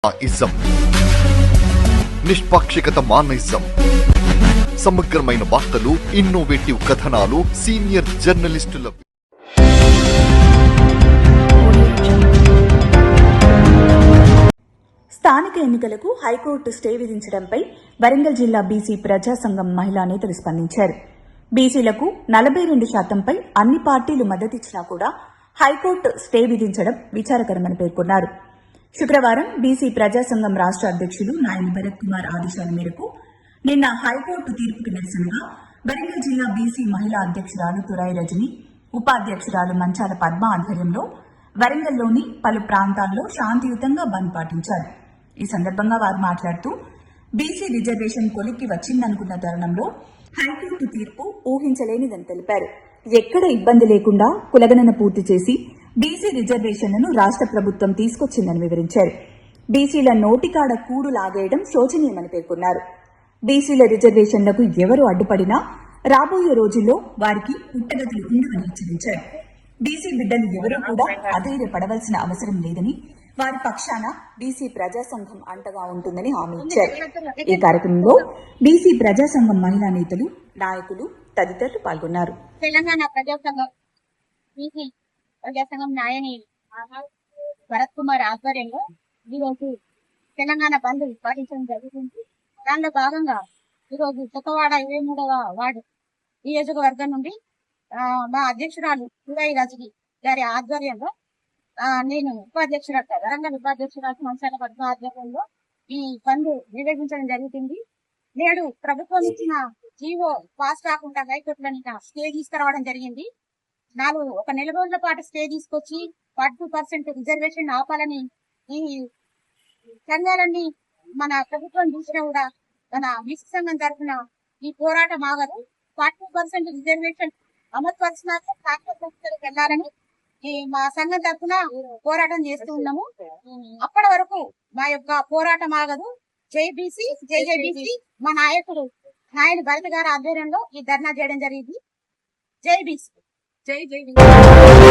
Ism నిష్పాక్షికత మానయిజం సమగ్రమైన వార్తలు, innovative కథనాలు, సీనియర్ జర్నలిస్టుల స్థానిక ఎన్నికలకు హైకోర్టు స్టే విధించడంపై వరంగల్ జిల్లా బీసీ ప్రజా సంఘం మహిళా నేతలు స్పందించారు. బీసీలకు 42% అన్ని పార్టీలు మద్దతిచ్చినా కూడా హైకోర్టు స్టే విధించడం విచారకరమని పేర్కొన్నారు. శుక్రవారం బీసీ ప్రజా సంఘం రాష్ట్ర అధ్యక్షులు నాయని భరత్ కుమార్ ఆదేశాల మేరకు నిన్న హైకోర్టు తీర్పుకు నిరసనగా వరంగల్ జిల్లా బీసీ మహిళా అధ్యక్షురాలు తురాయి రజని, ఉపాధ్యక్షురాలు మంచాల పద్మ ఆధ్వర్యంలో వరంగల్లోని పలు ప్రాంతాల్లో శాంతియుతంగా బంద్ పాటించారు. ఈ సందర్భంగా వారు మాట్లాడుతూ బీసీ రిజర్వేషన్ కొలిక్కి వచ్చిందనుకున్న తరుణంలో హైకోర్టు తీర్పు ఊహించలేనిదని తెలిపారు. ఎక్కడ ఇబ్బంది లేకుండా కులగణన పూర్తి చేసి బీసీ రిజర్వేషన్లను రాష్ట్ర ప్రభుత్వం తీసుకొచ్చిందని వివరించారు. బీసీల నోటికాడ కూడు లాగేయడం శోచనీయమని పేర్కొన్నారు. బీసీల రిజర్వేషన్లకు ఎవరు అడ్డుపడినా రాబోయే రోజుల్లో వారికి పుట్టగతులు ఉండవని హెచ్చరించారు. బీసీ బిడ్డలు ఎవరూ కూడా అధైర్యపడవలసిన అవసరం లేదని, వారి పక్షాన బీసీ ప్రజా సంఘం అంటగా ఉంటుందని హామీ ఇచ్చారు. ఈ కార్యక్రమంలో బీసీ ప్రజా సంఘం మహిళా నేతలు, నాయకులు తదితరులు పాల్గొన్నారు. తెలంగాణ ప్రజా సంఘం నాయని భరత్ కుమార్ ఆధ్వర్యంలో ఈరోజు తెలంగాణ బంద్ పాటించడం జరుగుతుంది. దానిలో భాగంగా ఈరోజు కొత్తవాడ 23వ వార్డు నియోజకవర్గం నుండి మా అధ్యక్షురాలు తురాయి రజని గారి ఆధ్వర్యంలో నేను వరంగల్ ఉపాధ్యక్షురాలు మంచాల పద్మ ఆధ్వర్యంలో ఈ బంద్ నిర్వహించడం జరుగుతుంది. నేడు ప్రభుత్వం ఇచ్చిన జీవో పాస్ కాకుండా హైకోర్టులో స్టే తీసుకురావడం జరిగింది. ఒక నెల రోజుల పాటు స్టే తీసుకొచ్చి 42% రిజర్వేషన్ ఆపాలని ఈ సంఘాలన్నీ మన ప్రభుత్వం చూసినా కూడా మన బీసీ సంఘం తరఫున ఈ పోరాటం ఆగదు. 42% రిజర్వేషన్ అమలుపరిచినాక వెళ్లాలని మా సంఘం తరఫున పోరాటం చేస్తూ ఉన్నాము. అప్పటి వరకు మా యొక్క పోరాటం ఆగదు. జై బీసీ, జై జై బీసీ. మా నాయకుడు నాయని భరత్ గారి ఆధ్వర్యంలో ఈ ధర్నా చేయడం జరిగింది. జై బీసీ, జై జై బీసీ.